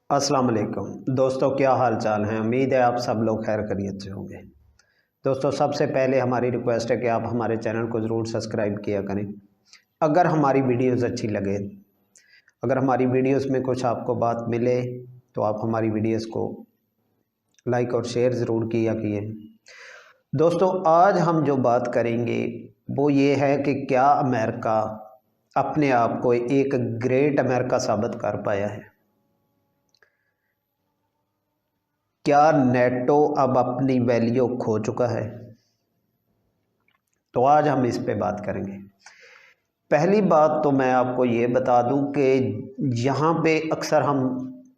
अस्सलाम वालेकुम दोस्तों, क्या हाल चाल हैं। उम्मीद है आप सब लोग खैर खैरियत से होंगे। दोस्तों, सबसे पहले हमारी रिक्वेस्ट है कि आप हमारे चैनल को ज़रूर सब्सक्राइब किया करें। अगर हमारी वीडियोस अच्छी लगे, अगर हमारी वीडियोस में कुछ आपको बात मिले तो आप हमारी वीडियोस को लाइक और शेयर ज़रूर किया कीजिए। दोस्तों, आज हम जो बात करेंगे वो ये है कि क्या अमेरिका अपने आप को एक ग्रेट अमेरिका साबित कर पाया है। क्या नेटो अब अपनी वैल्यू खो चुका है। तो आज हम इस पे बात करेंगे। पहली बात तो मैं आपको ये बता दूं कि यहाँ पे अक्सर हम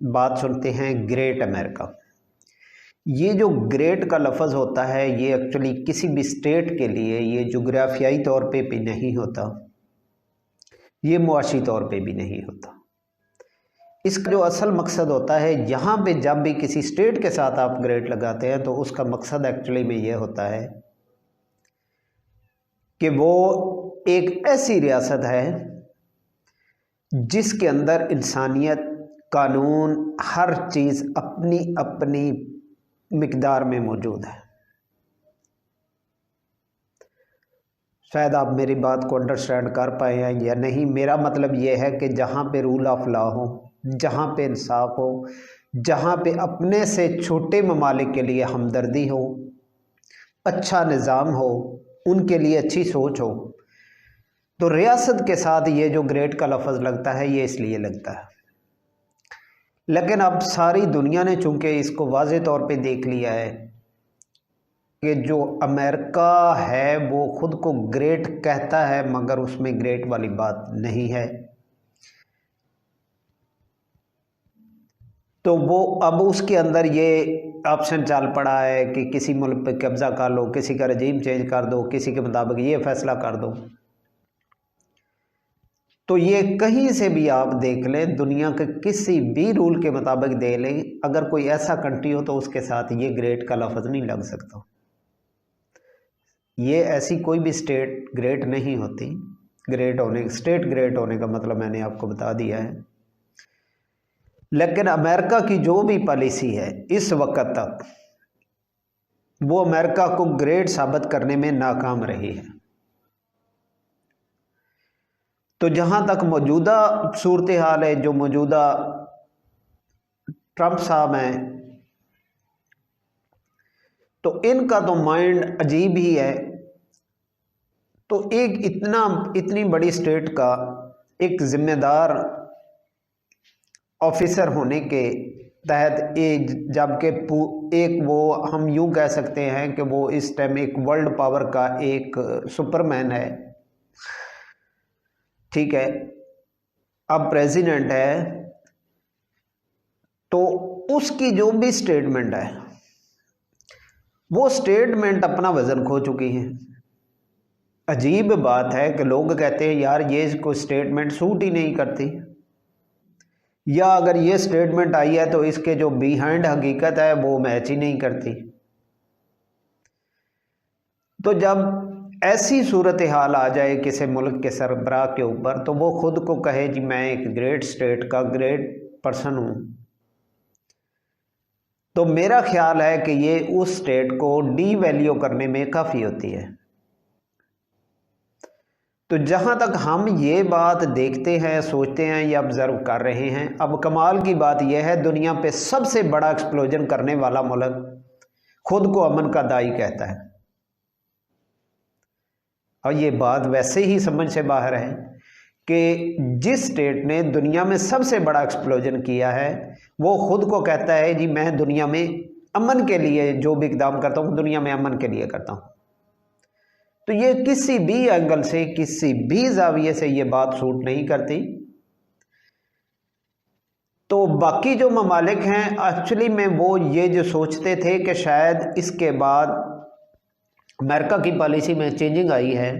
बात सुनते हैं ग्रेट अमेरिका। ये जो ग्रेट का लफ्ज़ होता है ये एक्चुअली किसी भी स्टेट के लिए ये जोग्राफियाई तौर पे भी नहीं होता, ये मुआशी तौर पे भी नहीं होता। इसका जो असल मकसद होता है, यहाँ पे जब भी किसी स्टेट के साथ आप ग्रेट लगाते हैं तो उसका मकसद एक्चुअली में ये होता है कि वो एक ऐसी रियासत है जिसके अंदर इंसानियत, कानून, हर चीज़ अपनी अपनी मिकदार में मौजूद है। शायद आप मेरी बात को अंडरस्टैंड कर पाए हैं या नहीं। मेरा मतलब ये है कि जहाँ पे रूल ऑफ लॉ हो, जहाँ पे इंसाफ हो, जहाँ पे अपने से छोटे ममालिक के लिए हमदर्दी हो, अच्छा निज़ाम हो, उनके लिए अच्छी सोच हो, तो रियासत के साथ ये जो ग्रेट का लफ्ज़ लगता है ये इसलिए लगता है। लेकिन अब सारी दुनिया ने चूंकि इसको वाज़े तौर पे देख लिया है कि जो अमेरिका है वो ख़ुद को ग्रेट कहता है मगर उसमें ग्रेट वाली बात नहीं है, तो वो अब उसके अंदर ये ऑप्शन चल पड़ा है कि किसी मुल्क पे कब्ज़ा कर लो, किसी का रजीम चेंज कर दो, किसी के मुताबिक ये फ़ैसला कर दो। तो ये कहीं से भी आप देख लें, दुनिया के किसी भी रूल के मुताबिक दे लें, अगर कोई ऐसा कंट्री हो तो उसके साथ ये ग्रेट का लफ्ज़ नहीं लग सकता। ये ऐसी कोई भी स्टेट ग्रेट नहीं होती। स्टेट ग्रेट होने का मतलब मैंने आपको बता दिया है। लेकिन अमेरिका की जो भी पॉलिसी है इस वक्त तक वो अमेरिका को ग्रेट साबित करने में नाकाम रही है। तो जहां तक मौजूदा सूरत हाल है, जो मौजूदा ट्रंप साहब हैं, तो इनका तो माइंड अजीब ही है। तो एक इतनी बड़ी स्टेट का एक जिम्मेदार ऑफिसर होने के तहत जबकि एक वो हम यूं कह सकते हैं कि वो इस टाइम एक वर्ल्ड पावर का एक सुपरमैन है, ठीक है, अब प्रेसिडेंट है, तो उसकी जो भी स्टेटमेंट है वो स्टेटमेंट अपना वजन खो चुकी है। अजीब बात है कि लोग कहते हैं यार ये कोई स्टेटमेंट सूट ही नहीं करती, या अगर ये स्टेटमेंट आई है तो इसके जो बिहाइंड हकीकत है वो मैच ही नहीं करती। तो जब ऐसी सूरत हाल आ जाए किसी मुल्क के सरबराह के ऊपर तो वो खुद को कहे जी मैं एक ग्रेट स्टेट का ग्रेट पर्सन हूँ, तो मेरा ख्याल है कि ये उस स्टेट को डी वैल्यू करने में काफ़ी होती है। तो जहाँ तक हम ये बात देखते हैं, सोचते हैं या ऑब्ज़र्व कर रहे हैं, अब कमाल की बात यह है दुनिया पे सबसे बड़ा एक्सप्लोजन करने वाला मुल्क खुद को अमन का दाई कहता है। और ये बात वैसे ही समझ से बाहर है कि जिस स्टेट ने दुनिया में सबसे बड़ा एक्सप्लोजन किया है वो खुद को कहता है जी मैं दुनिया में अमन के लिए जो भी इकदाम करता हूँ दुनिया में अमन के लिए करता हूँ। तो ये किसी भी एंगल से, किसी भी जाविये से ये बात सूट नहीं करती। तो बाकी जो ममालिक हैं एक्चुअली में वो ये जो सोचते थे कि शायद इसके बाद अमेरिका की पॉलिसी में चेंजिंग आई है,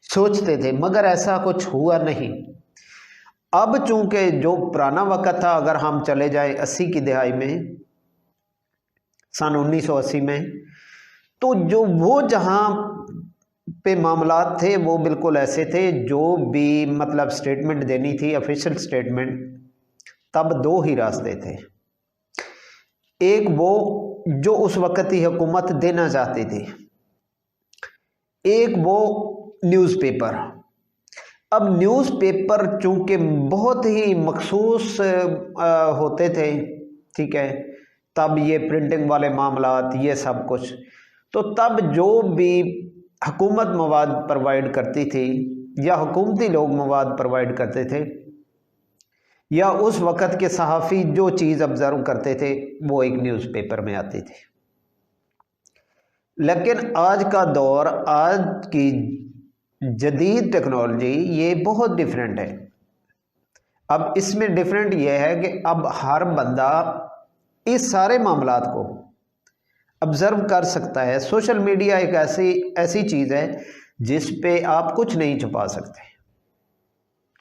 सोचते थे, मगर ऐसा कुछ हुआ नहीं। अब चूंकि जो पुराना वक़्त था, अगर हम चले जाएं 80 की दहाई में, सन 1980 में, तो जो वो जहां पे मामलात थे वो बिल्कुल ऐसे थे, जो भी मतलब स्टेटमेंट देनी थी ऑफिशियल स्टेटमेंट तब दो ही रास्ते थे। एक वो जो उस वक्त ही हुकूमत देना चाहती थी, एक वो न्यूज़पेपर। अब न्यूज़पेपर चूंकि बहुत ही मखसूस होते थे, ठीक है, तब ये प्रिंटिंग वाले मामलात ये सब कुछ, तो तब जो भी हुकूमत मवाद प्रोवाइड करती थी या हुकूमती लोग मवाद प्रोवाइड करते थे या उस वक़्त के सहाफ़ी जो चीज़ ऑब्ज़र्व करते थे वो एक न्यूज़पेपर में आती थी। लेकिन आज का दौर, आज की जदीद टेक्नोलॉजी ये बहुत डिफरेंट है। अब इसमें डिफरेंट ये है कि अब हर बंदा इस सारे मामलात को ऑब्ज़र्व कर सकता है। सोशल मीडिया एक ऐसी चीज़ है जिस पे आप कुछ नहीं छुपा सकते,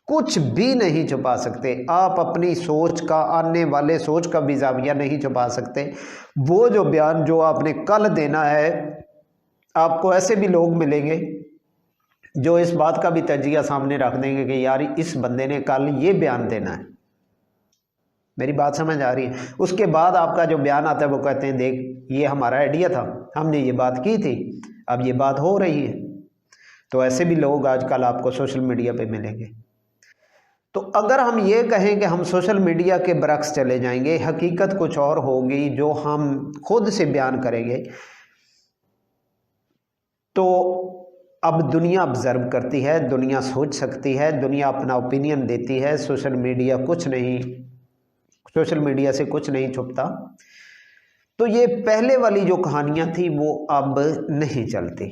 कुछ भी नहीं छुपा सकते। आप अपनी सोच का, आने वाले सोच का भी ज़ाविया नहीं छुपा सकते। वो जो बयान जो आपने कल देना है, आपको ऐसे भी लोग मिलेंगे जो इस बात का भी तजिया सामने रख देंगे कि यार इस बंदे ने कल ये बयान देना है। मेरी बात समझ आ रही है? उसके बाद आपका जो बयान आता है वो कहते हैं देख ये हमारा आइडिया था, हमने ये बात की थी, अब ये बात हो रही है। तो ऐसे भी लोग आजकल आपको सोशल मीडिया पे मिलेंगे। तो अगर हम ये कहें कि हम सोशल मीडिया के बरक्स चले जाएंगे, हकीकत कुछ और होगी जो हम खुद से बयान करेंगे, तो अब दुनिया ऑब्ज़र्व करती है, दुनिया सोच सकती है, दुनिया अपना ओपिनियन देती है। सोशल मीडिया से कुछ नहीं छुपता। तो ये पहले वाली जो कहानियां थी वो अब नहीं चलती।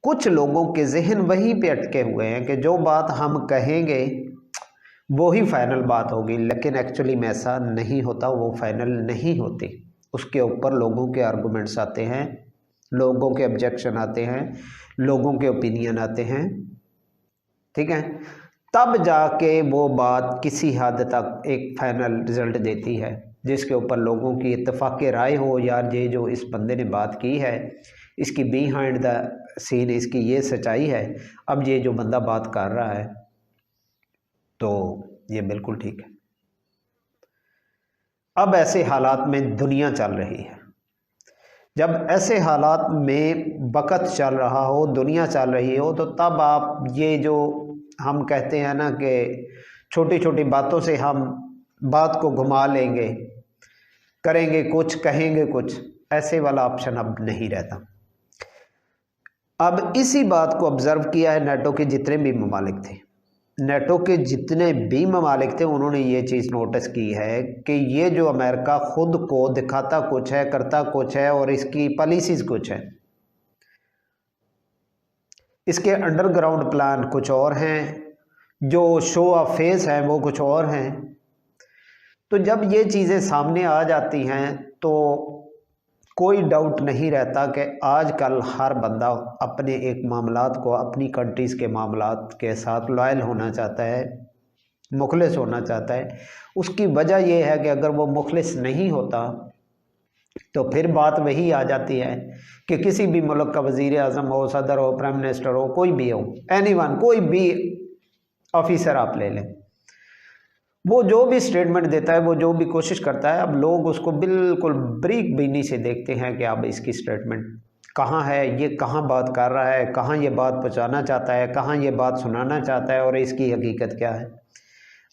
कुछ लोगों के जहन वहीं पे अटके हुए हैं कि जो बात हम कहेंगे वो ही फाइनल बात होगी, लेकिन एक्चुअली में ऐसा नहीं होता, वो फाइनल नहीं होती। उसके ऊपर लोगों के आर्गूमेंट्स आते हैं, लोगों के ऑब्जेक्शन आते हैं, लोगों के ओपिनियन आते हैं, ठीक है, तब जाके वो बात किसी हद तक एक फाइनल रिजल्ट देती है जिसके ऊपर लोगों की इत्तेफाक राय हो, यार ये जो इस बंदे ने बात की है इसकी बिहाइंड द सीन इसकी ये सच्चाई है, अब ये जो बंदा बात कर रहा है तो ये बिल्कुल ठीक है। अब ऐसे हालात में दुनिया चल रही है। जब ऐसे हालात में वक़्त चल रहा हो, दुनिया चल रही हो, तो तब आप ये जो हम कहते हैं ना कि छोटी छोटी बातों से हम बात को घुमा लेंगे, करेंगे कुछ, कहेंगे कुछ, ऐसे वाला ऑप्शन अब नहीं रहता। अब इसी बात को ऑब्ज़र्व किया है नेटो के जितने भी ममालिक थे, नेटो के जितने भी ममालिक थे, उन्होंने ये चीज़ नोटिस की है कि ये जो अमेरिका खुद को दिखाता कुछ है, करता कुछ है और इसकी पॉलिसीज़ कुछ है, इसके अंडरग्राउंड प्लान कुछ और हैं, जो शो ऑफ फेस हैं वो कुछ और हैं। तो जब ये चीज़ें सामने आ जाती हैं तो कोई डाउट नहीं रहता कि आजकल हर बंदा अपने एक मामलात को, अपनी कंट्रीज़ के मामलात के साथ लॉयल होना चाहता है, मुखलिस होना चाहता है। उसकी वजह यह है कि अगर वो मुखलिस नहीं होता तो फिर बात वही आ जाती है कि किसी भी मुल्क का वज़ीर आज़म हो, सदर हो, प्राइम मिनिस्टर हो, कोई भी हो, एनीवन, कोई भी ऑफिसर आप ले लें, वो जो भी स्टेटमेंट देता है, वो जो भी कोशिश करता है, अब लोग उसको बिल्कुल बारीक बीनी से देखते हैं कि अब इसकी स्टेटमेंट कहाँ है, ये कहाँ बात कर रहा है, कहाँ ये बात पहुँचाना चाहता है, कहाँ ये बात सुनाना चाहता है और इसकी हकीकत क्या है।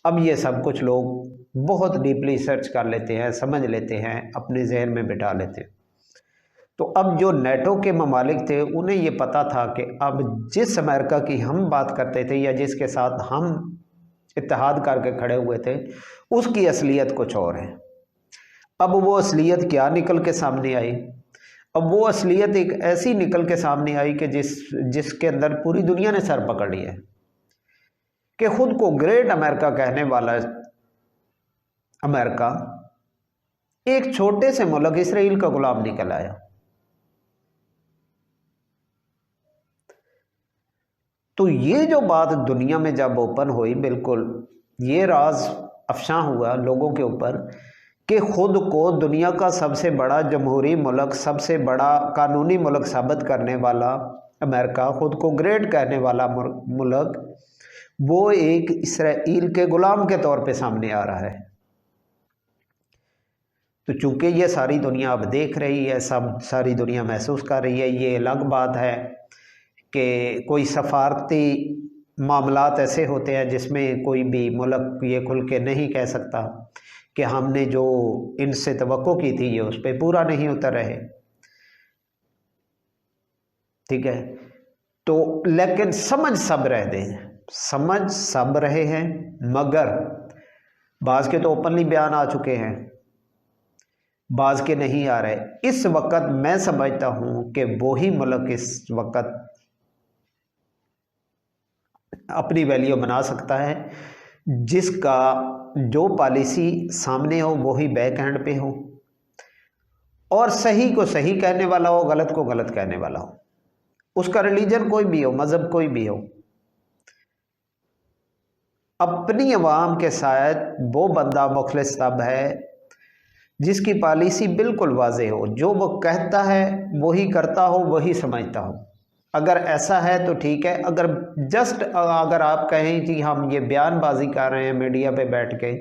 अब ये सब कुछ लोग बहुत डीपली सर्च कर लेते हैं, समझ लेते हैं, अपने जहन में बिठा लेते हैं। तो अब जो नेटो के ममालिक थे उन्हें ये पता था कि अब जिस अमेरिका की हम बात करते थे या जिसके साथ हम इत्तेहाद करके खड़े हुए थे, उसकी असलियत कुछ और है। अब वो असलियत क्या निकल के सामने आई? अब वो असलियत एक ऐसी निकल के सामने आई कि जिसके अंदर पूरी दुनिया ने सर पकड़ लिया है कि खुद को ग्रेट अमेरिका कहने वाला अमेरिका एक छोटे से मुल्क इसराइल का गुलाम निकल आया। तो ये जो बात दुनिया में जब ओपन हुई, बिल्कुल ये राज अफशां हुआ लोगों के ऊपर कि खुद को दुनिया का सबसे बड़ा जमहूरी मुल्क, सबसे बड़ा कानूनी मुल्क साबित करने वाला अमेरिका, खुद को ग्रेट कहने वाला मुल्क, वो एक इसराइल के गुलाम के तौर पे सामने आ रहा है। तो चूंकि ये सारी दुनिया अब देख रही है, सब सारी दुनिया महसूस कर रही है, ये अलग बात है कि कोई सफारती मामलात ऐसे होते हैं जिसमें कोई भी मुल्क ये खुल के नहीं कह सकता कि हमने जो इनसे तवक्को की थी ये उस पर पूरा नहीं उतर रहे, ठीक है। तो लेकिन समझ सब रहे हैं, मगर बाज़ के तो ओपनली बयान आ चुके हैं, बाज़ के नहीं आ रहे। इस वक्त मैं समझता हूं कि वही मुल्क इस वक्त अपनी वैल्यू बना सकता है जिसका जो पॉलिसी सामने हो वही बैक हैंड पे हो, और सही को सही कहने वाला हो, गलत को गलत कहने वाला हो, उसका रिलीजन कोई भी हो, मज़हब कोई भी हो। अपनी अवाम के साथ वो बंदा मुखलिस तब है जिसकी पॉलिसी बिल्कुल वाज़ेह हो, जो वो कहता है वही करता हो, वही समझता हो। अगर ऐसा है तो ठीक है। अगर आप कहें कि हम ये बयानबाजी कर रहे हैं मीडिया पे बैठ के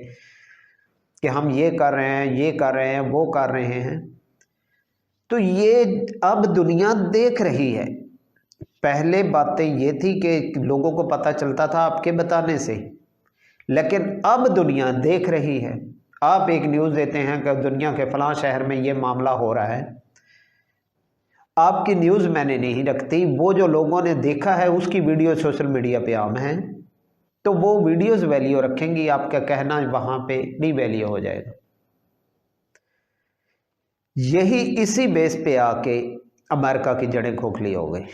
कि हम ये कर रहे हैं, ये कर रहे हैं, वो कर रहे हैं, तो ये अब दुनिया देख रही है। पहले बातें ये थी कि लोगों को पता चलता था आपके बताने से, लेकिन अब दुनिया देख रही है। आप एक न्यूज़ देते हैं कि दुनिया के फलां शहर में ये मामला हो रहा है, आपकी न्यूज़ मैंने नहीं रखती, वो जो लोगों ने देखा है उसकी वीडियो सोशल मीडिया पे आम है, तो वो वीडियोस वैल्यू रखेंगी, आपका कहना वहाँ पे नहीं वैल्यू हो जाएगा। यही इसी बेस पे आके अमेरिका की जड़ें खोखली हो गई।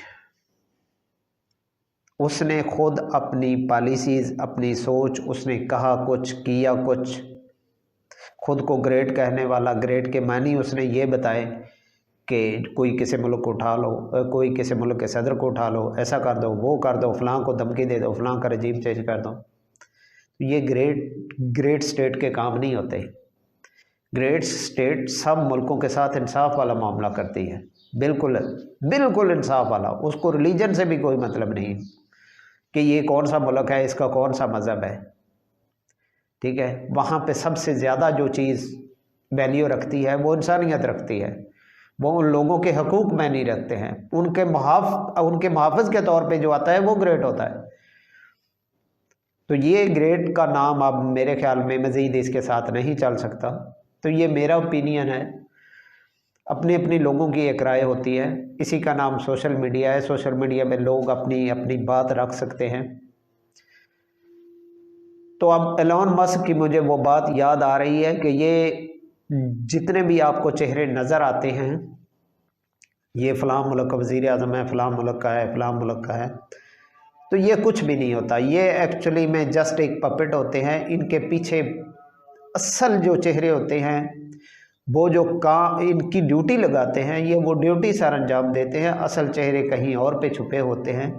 उसने खुद अपनी पॉलिसीज़, अपनी सोच, उसने कहा कुछ, किया कुछ, खुद को ग्रेट कहने वाला, ग्रेट के मानी उसने ये बताए कि कोई किसी मुल्क को उठा लो, कोई किसी मुल्क के सदर को उठा लो, ऐसा कर दो, वो कर दो, फलां को धमकी दे दो, फलां का रजीम चेंज कर दो। ये ग्रेट स्टेट के काम नहीं होते। ग्रेट स्टेट सब मुल्कों के साथ इंसाफ वाला मामला करती है, बिल्कुल बिल्कुल इंसाफ वाला। उसको रिलीजन से भी कोई मतलब नहीं कि ये कौन सा मुल्क है, इसका कौन सा मज़हब है, ठीक है। वहाँ पे सबसे ज़्यादा जो चीज़ वैल्यू रखती है वो इंसानियत रखती है। वो उन लोगों के हकूक़ में नहीं रखते हैं, उनके मुहाफ़िज़ के तौर पे जो आता है वो ग्रेट होता है। तो ये ग्रेट का नाम अब मेरे ख्याल में मज़ीद इसके साथ नहीं चल सकता। तो ये मेरा ओपिनियन है, अपनी अपनी लोगों की एक राय होती है। इसी का नाम सोशल मीडिया है। सोशल मीडिया में लोग अपनी अपनी बात रख सकते हैं। तो अब एलोन मस्क की मुझे वो बात याद आ रही है कि ये जितने भी आपको चेहरे नज़र आते हैं, ये फ़लाँ मुल्क का वज़ीर आज़म है, फ़लाँ मुल्क का है, फ़लाँ मुल्क का है, तो ये कुछ भी नहीं होता। ये एक्चुअली में जस्ट एक पपेट होते हैं। इनके पीछे असल जो चेहरे होते हैं, वो जो इनकी ड्यूटी लगाते हैं, ये वो ड्यूटी सर अंजाम देते हैं, असल चेहरे कहीं और पे छुपे होते हैं।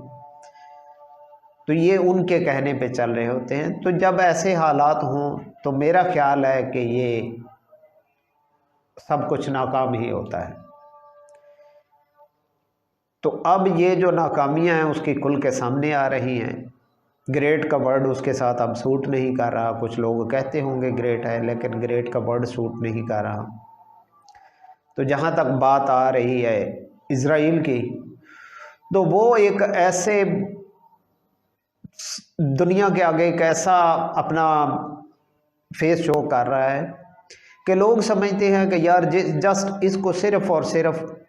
तो ये उनके कहने पे चल रहे होते हैं। तो जब ऐसे हालात हों तो मेरा ख्याल है कि ये सब कुछ नाकाम ही होता है। तो अब ये जो नाकामियां हैं उसकी खुल के सामने आ रही हैं। ग्रेट का वर्ड उसके साथ अब सूट नहीं कर रहा। कुछ लोग कहते होंगे ग्रेट है, लेकिन ग्रेट का वर्ड सूट नहीं कर रहा। तो जहाँ तक बात आ रही है इज़राइल की, तो वो एक ऐसे दुनिया के आगे एक ऐसा अपना फेस शो कर रहा है कि लोग समझते हैं कि यार जस्ट इसको सिर्फ़ और सिर्फ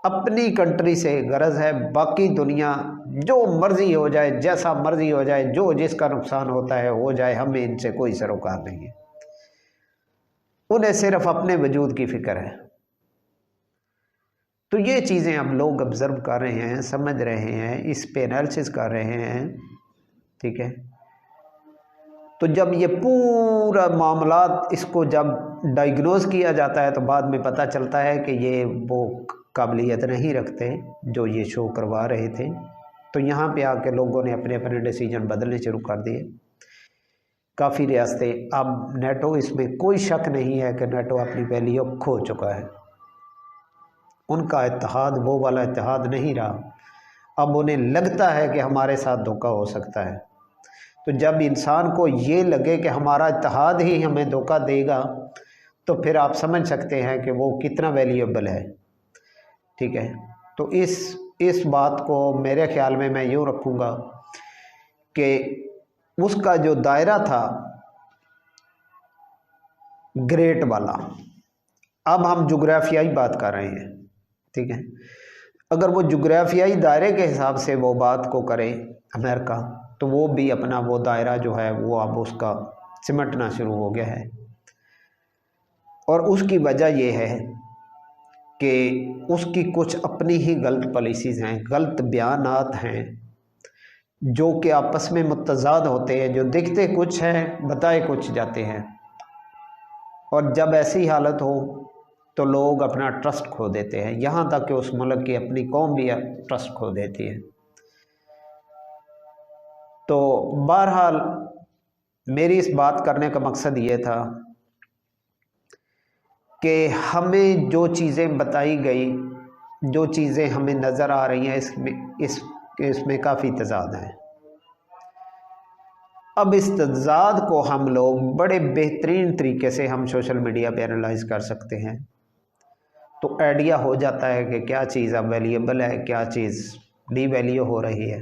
अपनी कंट्री से गरज है, बाकी दुनिया जो मर्ज़ी हो जाए, जैसा मर्ज़ी हो जाए, जो जिसका नुकसान होता है हो जाए, हमें इनसे कोई सरोकार नहीं है। उन्हें सिर्फ अपने वजूद की फ़िक्र है। तो ये चीज़ें अब लोग ऑब्ज़र्व कर रहे हैं, समझ रहे हैं, इस पे एनालिसिस कर रहे हैं, ठीक है। तो जब ये पूरा मामला इसको जब डायग्नोज किया जाता है तो बाद में पता चलता है कि ये वो काबिलियत नहीं रखते जो ये शो करवा रहे थे। तो यहाँ पे आके लोगों ने अपने अपने डिसीजन बदलने शुरू कर दिए। काफ़ी रियासतें, अब नेटो, इसमें कोई शक नहीं है कि नेटो अपनी वैल्यू खो चुका है। उनका इत्तेहाद वो वाला इत्तेहाद नहीं रहा। अब उन्हें लगता है कि हमारे साथ धोखा हो सकता है, तो जब इंसान को ये लगे कि हमारा इत्तेहाद ही हमें धोखा देगा, तो फिर आप समझ सकते हैं कि वो कितना वैल्यूएबल है। ठीक है, तो इस बात को मेरे ख्याल में मैं यूँ रखूँगा कि उसका जो दायरा था ग्रेट वाला, अब हम जोग्राफियाई बात कर रहे हैं। ठीक है, अगर वो जोग्राफियाई दायरे के हिसाब से वो बात को करे अमेरिका, तो वो भी अपना वो दायरा जो है वो अब उसका सिमटना शुरू हो गया है। और उसकी वजह ये है कि उसकी कुछ अपनी ही गलत पॉलिसीज़ हैं, गलत बयानात हैं, जो कि आपस में मुतज़ाद होते हैं, जो दिखते कुछ हैं बताए कुछ जाते हैं। और जब ऐसी हालत हो तो लोग अपना ट्रस्ट खो देते हैं, यहाँ तक कि उस मुल्क की अपनी कौम भी ट्रस्ट खो देती है। तो बहरहाल मेरी इस बात करने का मकसद ये था कि हमें जो चीज़ें बताई गई, जो चीज़ें हमें नज़र आ रही हैं, इसमें काफ़ी तज़ाद है। अब इस तज़ाद को हम लोग बड़े बेहतरीन तरीके से हम सोशल मीडिया पे एनालाइज कर सकते हैं, तो आइडिया हो जाता है कि क्या चीज़ अब वैल्यूएबल है, क्या चीज़ डीवैल्यू हो रही है।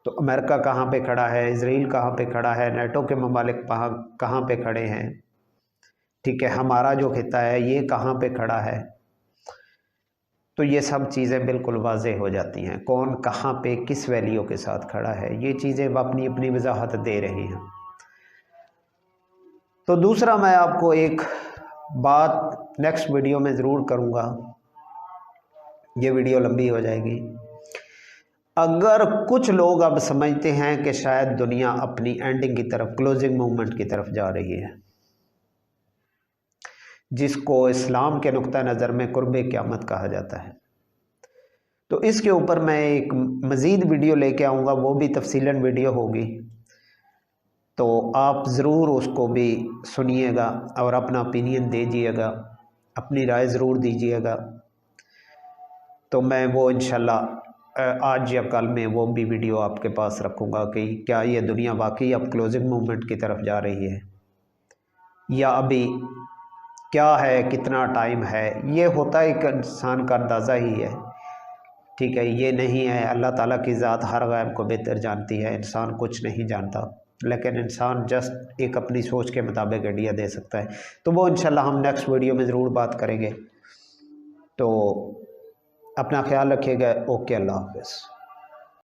तो अमेरिका कहाँ पे खड़ा है, इजराइल कहाँ पे खड़ा है, नेटो के ममालिक कहाँ पे खड़े हैं। ठीक है, हमारा जो खिता है ये कहाँ पे खड़ा है। तो ये सब चीज़ें बिल्कुल वाज़ेह हो जाती हैं, कौन कहाँ पे किस वैल्यू के साथ खड़ा है, ये चीज़ें अपनी अपनी वजाहत दे रही हैं। तो दूसरा, मैं आपको एक बात नेक्स्ट वीडियो में ज़रूर करूँगा, ये वीडियो लंबी हो जाएगी। अगर कुछ लोग अब समझते हैं कि शायद दुनिया अपनी एंडिंग की तरफ, क्लोजिंग मूवमेंट की तरफ जा रही है, जिसको इस्लाम के नुक्ता नज़र में कुर्बे क़यामत कहा जाता है, तो इसके ऊपर मैं एक मज़ीद वीडियो लेके आऊँगा, वो भी तफसीलन वीडियो होगी। तो आप ज़रूर उसको भी सुनिएगा और अपना ओपिनियन दीजिएगा, अपनी राय ज़रूर दीजिएगा। तो मैं वो इंशाल्लाह आज या कल में वो भी वीडियो आपके पास रखूँगा कि क्या ये दुनिया वाकई अब क्लोजिंग मूवमेंट की तरफ जा रही है या अभी क्या है, कितना टाइम है। ये होता है एक इंसान का अंदाज़ा ही है। ठीक है, ये नहीं है, अल्लाह ताला की ज़ात हर गैब को बेहतर जानती है, इंसान कुछ नहीं जानता, लेकिन इंसान जस्ट एक अपनी सोच के मुताबिक आइडिया दे सकता है। तो वो इंशाल्लाह हम नेक्स्ट वीडियो में ज़रूर बात करेंगे। तो अपना ख्याल रखिएगा। ओके, अल्लाह हाफ़िज़।